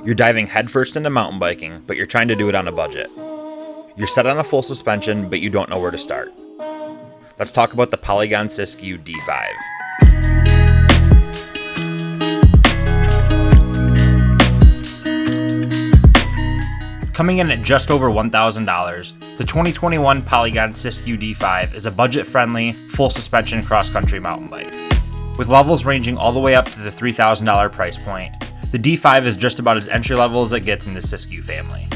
You're diving headfirst into mountain biking, but you're trying to do it on a budget. You're set on a full suspension, but you don't know where to start. Let's talk about the Polygon Siskiu D5. Coming in at just over $1,000, the 2021 Polygon Siskiu D5 is a budget-friendly, full suspension cross-country mountain bike. With levels ranging all the way up to the $3,000 price point, the D5 is just about as entry-level as it gets in the Siskiu family.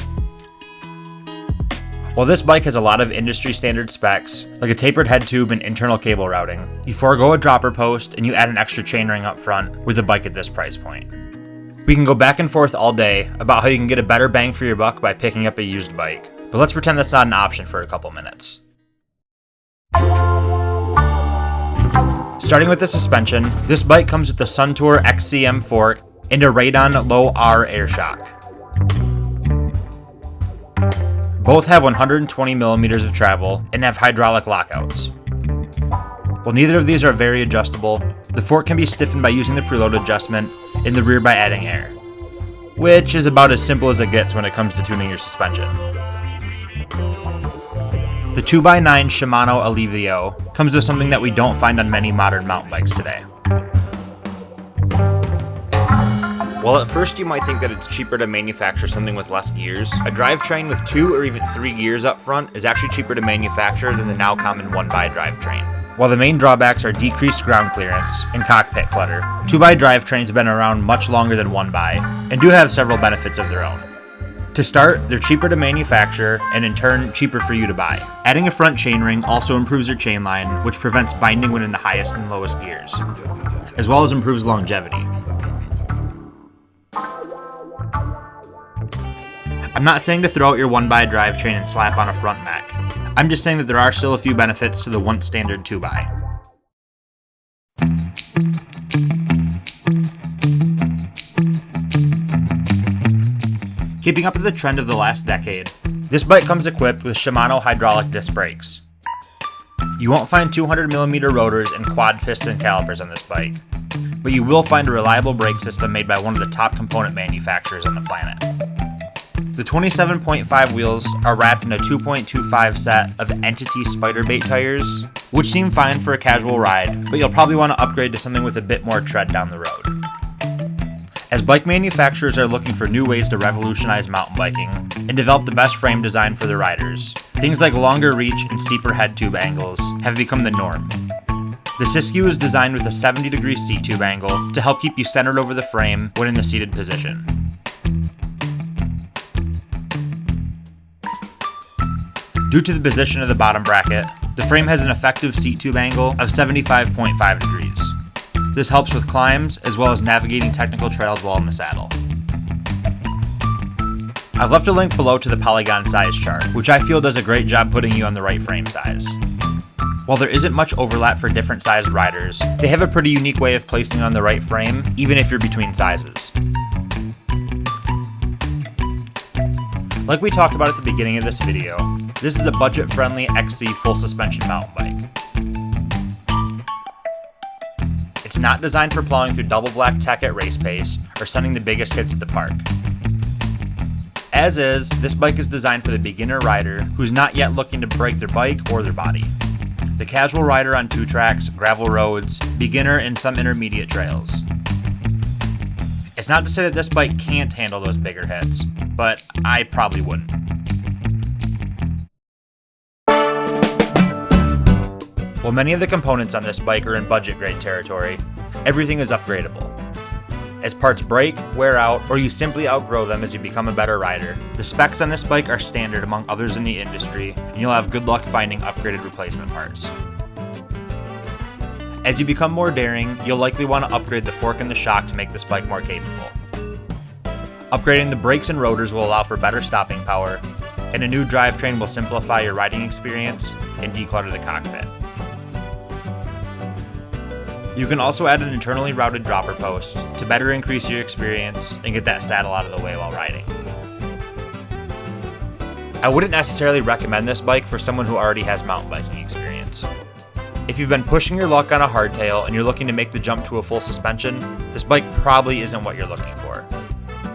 While this bike has a lot of industry-standard specs, like a tapered head tube and internal cable routing, you forego a dropper post and you add an extra chainring up front with a bike at this price point. We can go back and forth all day about how you can get a better bang for your buck by picking up a used bike, but let's pretend that's not an option for a couple minutes. Starting with the suspension, this bike comes with the Suntour XCM fork and a Radon Low R air shock. Both have 120 millimeters of travel and have hydraulic lockouts. While neither of these are very adjustable, the fork can be stiffened by using the preload adjustment in the rear by adding air, which is about as simple as it gets when it comes to tuning your suspension. The 2x9 Shimano Alivio comes with something that we don't find on many modern mountain bikes today. While at first you might think that it's cheaper to manufacture something with less gears, a drivetrain with 2 or even 3 gears up front is actually cheaper to manufacture than the now common 1x drivetrain. While the main drawbacks are decreased ground clearance and cockpit clutter, 2x drivetrains have been around much longer than 1x and do have several benefits of their own. To start, they're cheaper to manufacture and in turn cheaper for you to buy. Adding a front chainring also improves your chain line, which prevents binding when in the highest and lowest gears, as well as improves longevity. I'm not saying to throw out your 1x drivetrain and slap on a front mech. I'm just saying that there are still a few benefits to the once standard 2x. Keeping up with the trend of the last decade, this bike comes equipped with Shimano hydraulic disc brakes. You won't find 200mm rotors and quad piston calipers on this bike, but you will find a reliable brake system made by one of the top component manufacturers on the planet. The 27.5 wheels are wrapped in a 2.25 set of Entity Spiderbait tires, which seem fine for a casual ride, but you'll probably want to upgrade to something with a bit more tread down the road. As bike manufacturers are looking for new ways to revolutionize mountain biking and develop the best frame design for their riders, things like longer reach and steeper head tube angles have become the norm. The Siskiu is designed with a 70-degree seat tube angle to help keep you centered over the frame when in the seated position. Due to the position of the bottom bracket, the frame has an effective seat tube angle of 75.5 degrees. This helps with climbs as well as navigating technical trails while in the saddle. I've left a link below to the Polygon size chart, which I feel does a great job putting you on the right frame size. While there isn't much overlap for different sized riders, they have a pretty unique way of placing on the right frame, even if you're between sizes. Like we talked about at the beginning of this video, this is a budget-friendly XC full suspension mountain bike. It's not designed for plowing through double black tech at race pace or sending the biggest hits at the park. As is, this bike is designed for the beginner rider who's not yet looking to break their bike or their body. The casual rider on 2 tracks, gravel roads, beginner and some intermediate trails. It's not to say that this bike can't handle those bigger hits, but I probably wouldn't. While many of the components on this bike are in budget grade territory, everything is upgradable. As parts break, wear out, or you simply outgrow them as you become a better rider, the specs on this bike are standard among others in the industry, and you'll have good luck finding upgraded replacement parts. As you become more daring, you'll likely want to upgrade the fork and the shock to make this bike more capable. Upgrading the brakes and rotors will allow for better stopping power, and a new drivetrain will simplify your riding experience and declutter the cockpit. You can also add an internally routed dropper post to better increase your experience and get that saddle out of the way while riding. I wouldn't necessarily recommend this bike for someone who already has mountain biking experience. If you've been pushing your luck on a hardtail and you're looking to make the jump to a full suspension, this bike probably isn't what you're looking for.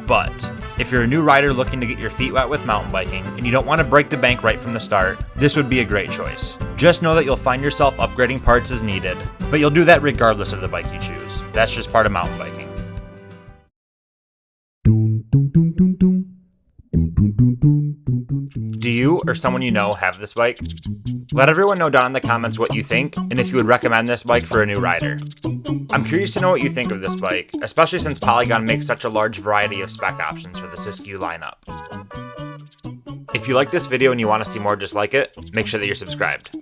But if you're a new rider looking to get your feet wet with mountain biking and you don't want to break the bank right from the start, this would be a great choice. Just know that you'll find yourself upgrading parts as needed, but you'll do that regardless of the bike you choose. That's just part of mountain biking. Do you or someone you know have this bike? Let everyone know down in the comments what you think and if you would recommend this bike for a new rider. I'm curious to know what you think of this bike, especially since Polygon makes such a large variety of spec options for the Siskiu lineup. If you like this video and you want to see more just like it, make sure that you're subscribed.